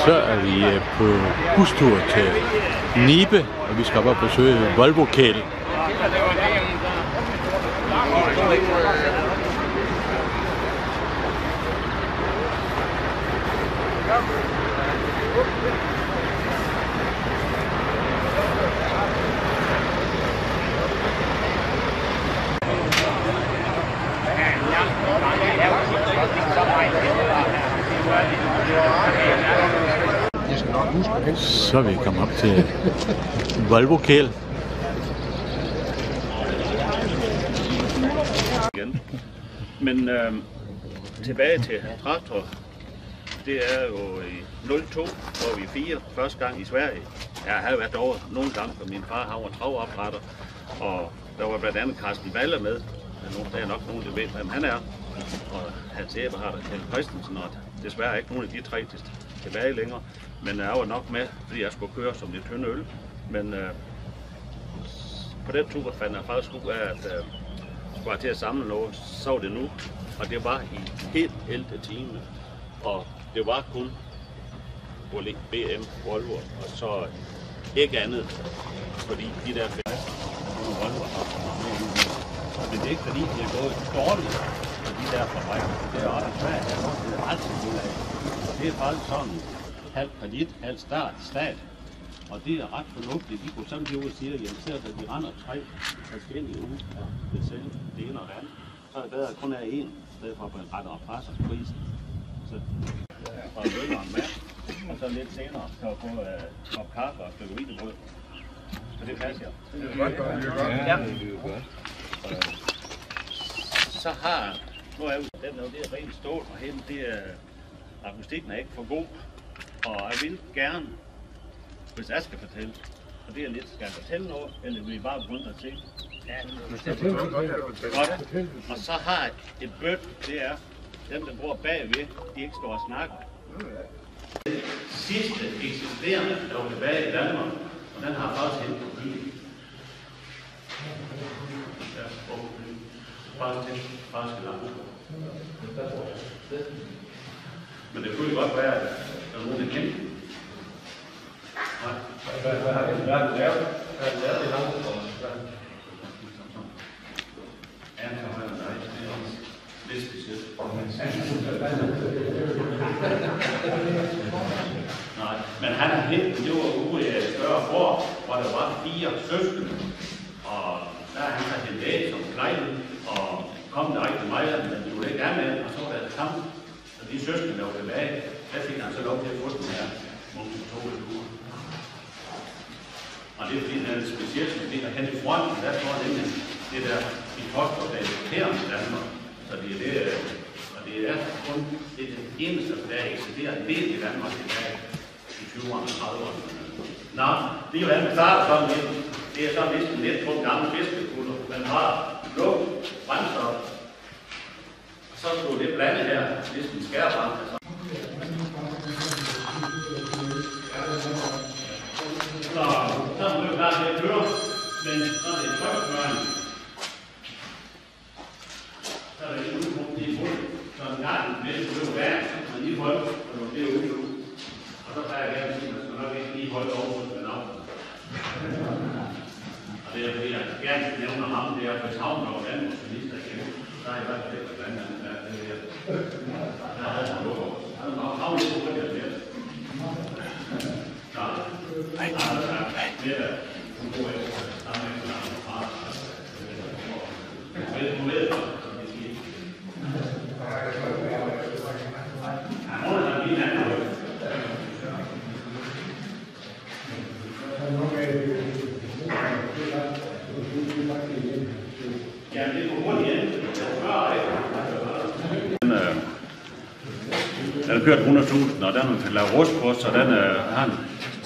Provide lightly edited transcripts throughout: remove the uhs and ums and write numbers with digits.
Så er vi på bustur til Nibe, og vi skal op og besøge Volvo Kæl. Så er vi kommet op til Volvo Kæl. Men tilbage til traktor, det er jo i 02, hvor vi 4 første gang i Sverige. Jeg har været over nogle gange, for min far han var travaprætter, og der var blandt andet Carsten Baller med. Der er nok nogen, der ved, hvem han er. Og Hans Eberhard og Kjell Christensen, og desværre ikke nogen af de 3 tilbage længere. Men jeg var nok med, fordi jeg skulle køre som lidt tynde øl. Men på den tur fandt jeg faktisk ud af, at jeg var til at samle noget, så var det nu. Og det var i helt 11 timer. Og det var kun BM, Volvo, og så ikke andet. Fordi de der Volvo men det er ikke fordi, de er gået dårligt for de der fabrikker. Det er også svært, det er ret til af. Det er faktisk sådan halv kredit, halv stat. Og det er ret fornuftigt. De kunne samtidig ud og sige, at at de render 3 forskellige uger og vil sælge det ene og det andet. Så er det bedre, at kun er én, i stedet for at man retter og presser prisen. Så og løberen med, og så lidt senere kan jeg få kop kaffe og et stykke hvilebrød. Så det passer. Det er godt. Ja. Så har nu er den det er rent stål, og hele det er akustikken er ikke for god. Og jeg vil gerne, hvis jeg skal fortælle, og det er lidt, skal jeg fortælle noget, eller vil I bare begynde at se? Ja, godt. Og så har jeg et bødt, det er dem, der bor bagved, de ikke står og snakker. Sidste eksisterende, der var tilbage i Danmark, og den har faktisk hentet på byen. Faktisk langt. Men det kunne jo godt være, at der er nogen, der kender. Nej. Hvad har det lavet? Hvad har det lavet i langt? Ja, det har jeg nej. Det er også lidt specielt. Nej, men han har hentet, det var ude i et større gård, hvor der var 4 søskende. Og der har han sat en dag som klejde, og kom der rigtig meget, men de ville ikke gerne med, og så var der et kamp. Og de søskende, der var tilbage, der fik han så lov til at få den her motor. Og det er fordi, den er specielt, fordi der hen i fronten, der står nemlig det der, de påstår, der er irriterende i Danmark. Så det er det, og det er kun det eneste, der eksisterer en del i Danmark i dag, i 20'erne og 30'erne. Nå, det er jo han starter sådan lidt. Det er sådan lidt en lidt på en gammel fiskekutter. Man har lugt, brændstof, og så skulle det blande her, hvis den skærbrand. Så må det klart, at det kører, men så er det trykkøren. Så er det et udpunkt i bunden, så en gang med det kører vand, så man lige holder, og det er ude. Og så tager jeg gerne sige, at man skal nok ikke lige holde over med navn. Og det er fordi, jeg gerne nævner ham, det er for Havn og landbrugsminister igen. Der er i hvert fald et blandt andet, der er det. Der havde han lukket. Han har nok havnet lidt hurtigt af det. Nej, det er en god efter. Der er en lang fra. Du ved, som det siger. Hvor er der lige en anden? Ja, det er på grund igen. Den har kørt 100.000, og den har lavet rust på, så den har en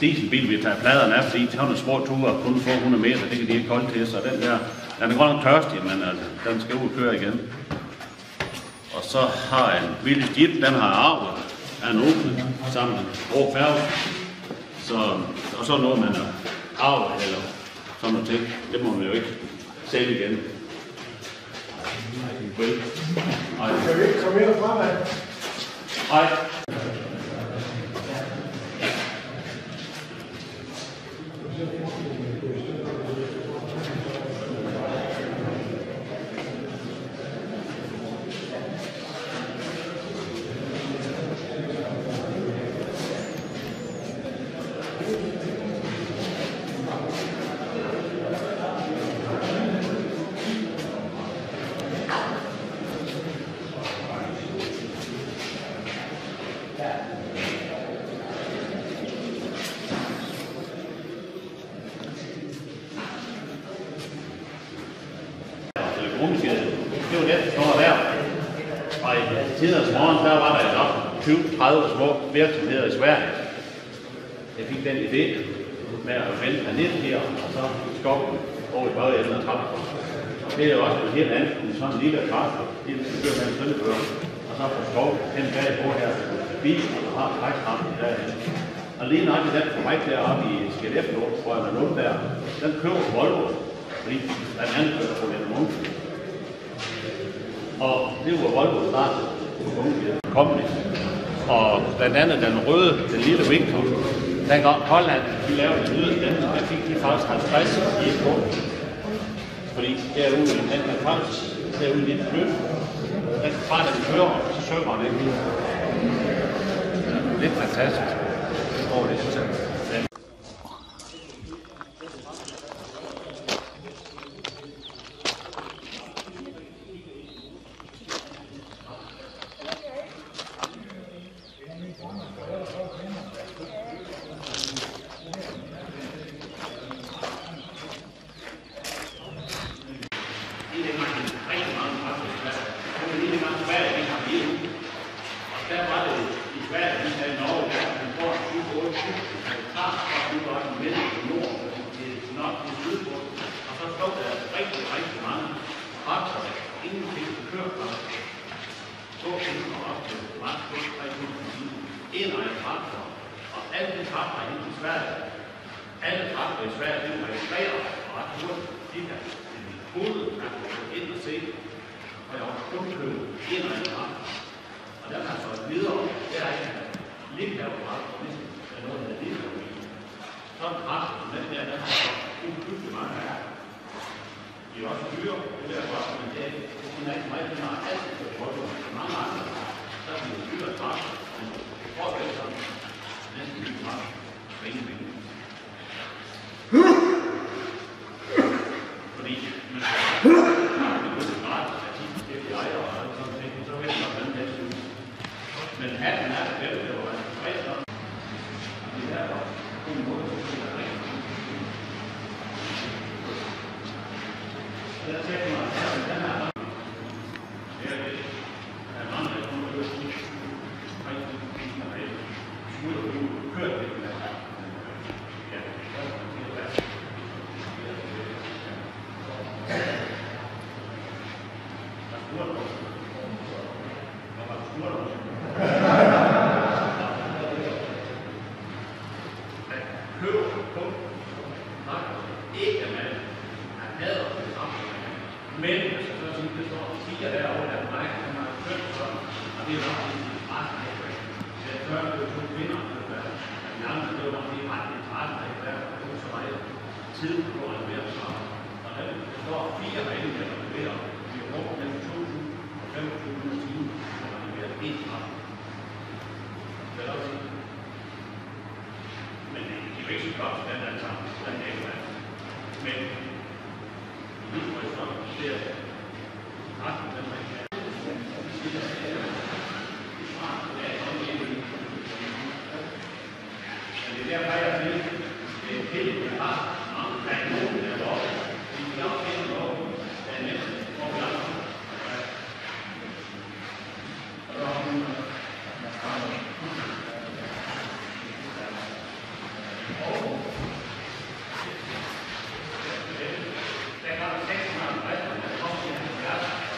dieselbil, vi tager pladerne af, fordi de har nogle små ture, kun få 100 meter, det kan de ikke holde til, så den der, den er godt nok tørstig, men altså, den skal ud og køre igen. Og så har jeg en billig Jeep, den har arvet af en Opel sammen med en rå færge. Og så noget, man har arvet eller sådan noget ting, det må man jo ikke sælge igen. Kan vi ikke komme ind og fremad? Hej. Det var det, der står der. Og i tidens morgen, der var der nok 20-30 små virksomheder i Sverige. Jeg fik den idé med at vende den ned her, og så skoven over i bagenden af trappen. Det er jo også noget helt andet end sådan en lille traktor. Det kører man sådan en bør. Og så får skov hen bagpå her. Bilen, der har trækrampen derhen. Og lige nok i den fabrik deroppe i Skellefteå, hvor jeg var Lundberg, den køber Volvo. Fordi den anden køber på den unge. Og det var Volvo startet på Company. Og blandt andet den røde, den lille Victor, dengang Holland, de lavede den lyde, den fik de faktisk 50 i et punkt. Fordi derude i den kan faktisk, derude i den kløb, den bare den kører, så søger den ikke. Lidt fantastisk. Over det, synes jeg. Alle traktorer i Sverige er registreret og ret hurtigt. De kan hovedet ind og se, og jeg har kun købt en og en traktor. Og der kan så videre, der er ikke lidt af traktor, ligesom der er noget, der er lidt af traktor. Så en traktor, den der har så uhyggelig mange af. De er også dyre, det er godt, men det er ikke meget, de har altid for traktor. Mange andre, så er de dyre traktor, men for at være sådan, næsten nye traktor, for ingen penge. Fordi man skal gratis af 10 forskellige ejere og sådan ting, så ved man, hvordan det ser ud. Men hatten er det, det var en frisk nok. Det er der en måde, der er rigtig. Der ser man, at den her det er det. Der er mange, der kommer ud og siger, rigtig fint og rigtig. Smutter du kører det med her. Ja, det er det. Men jeg skal så sige, det står 4 derovre, der er mig, som har kørt sådan, og det er nok lige ret af. Jeg før det var 2 kvinder, de andre, det var nok lige ret lidt ret af, der var så meget tid på at være sammen. Og der står 4 herinde, der er leverer. Vi har brugt mellem 2.000 og 2.500 timer, hvor man leverer 1 træt. Det er også sige. Men det er jo ikke så godt, den er sammen, den er ikke værd. Men det er derfor, jeg siger, det er helt klart, at nogen er deroppe. De kan også finde noget, der er næsten for vi andre. Der kan der 650, der kommer til 70.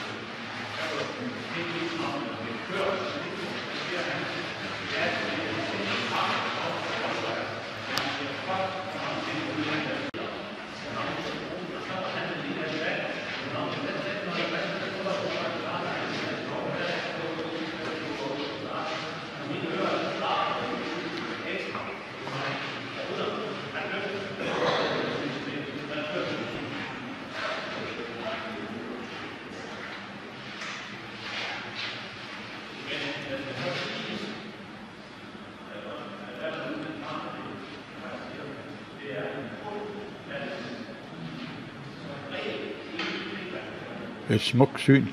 et smukt syn.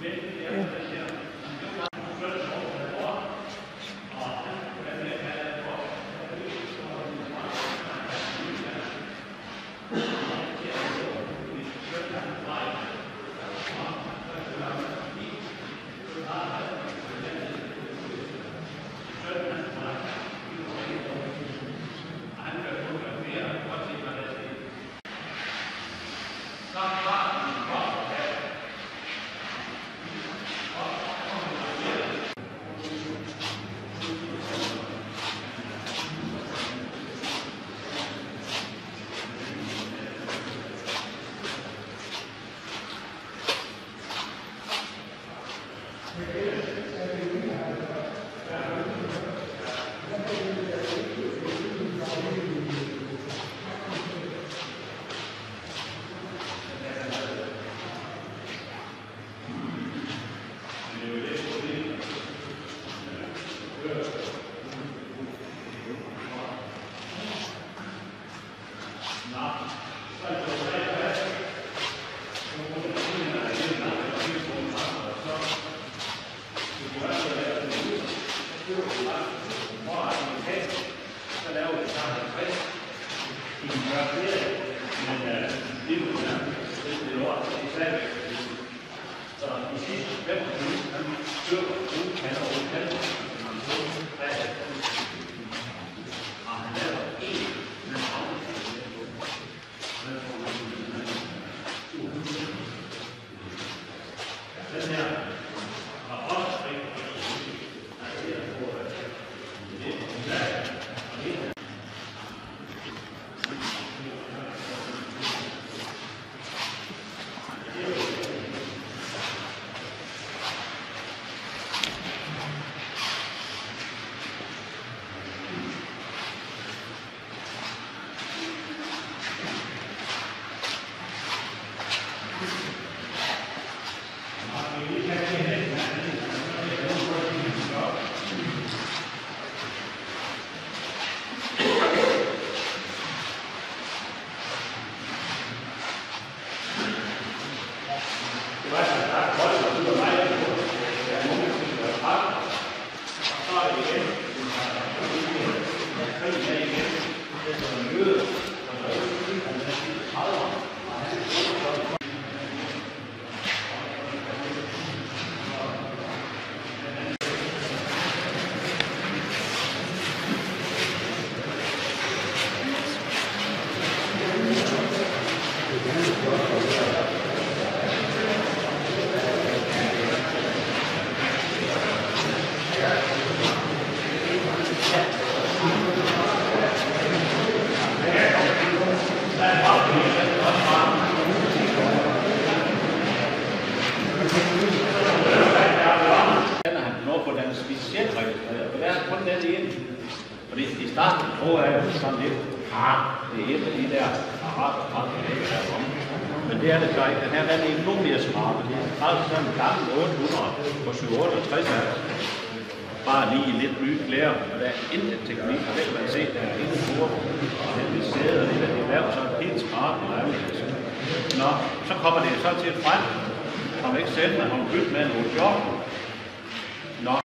Fordi i starten tror jeg sådan lidt, det er et af de der apparater, der er kommet. Men det er det så ikke. Den her den er endnu mere smart. Det er faktisk sådan en gammel 800 på 768 år. Bare lige i lidt nyt lærer, og der er intet teknik, og det kan man se, der er ingen bord, og den vil sæde, og det er lavet sådan helt smart. Nå, så kommer det så til frem, om ikke selv, man har byttet med nogle job. Nå.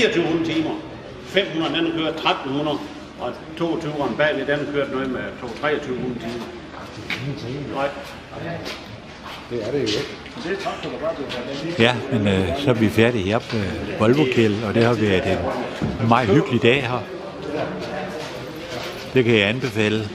2400 timer. 500, den har kørt 1300, og 22'eren bagved, den har kørt noget med 2300 timer. Nej. Det er det jo ikke. Ja, men så er vi færdige her på Volvo Kjeld, og det har været en meget hyggelig dag her. Det kan jeg anbefale.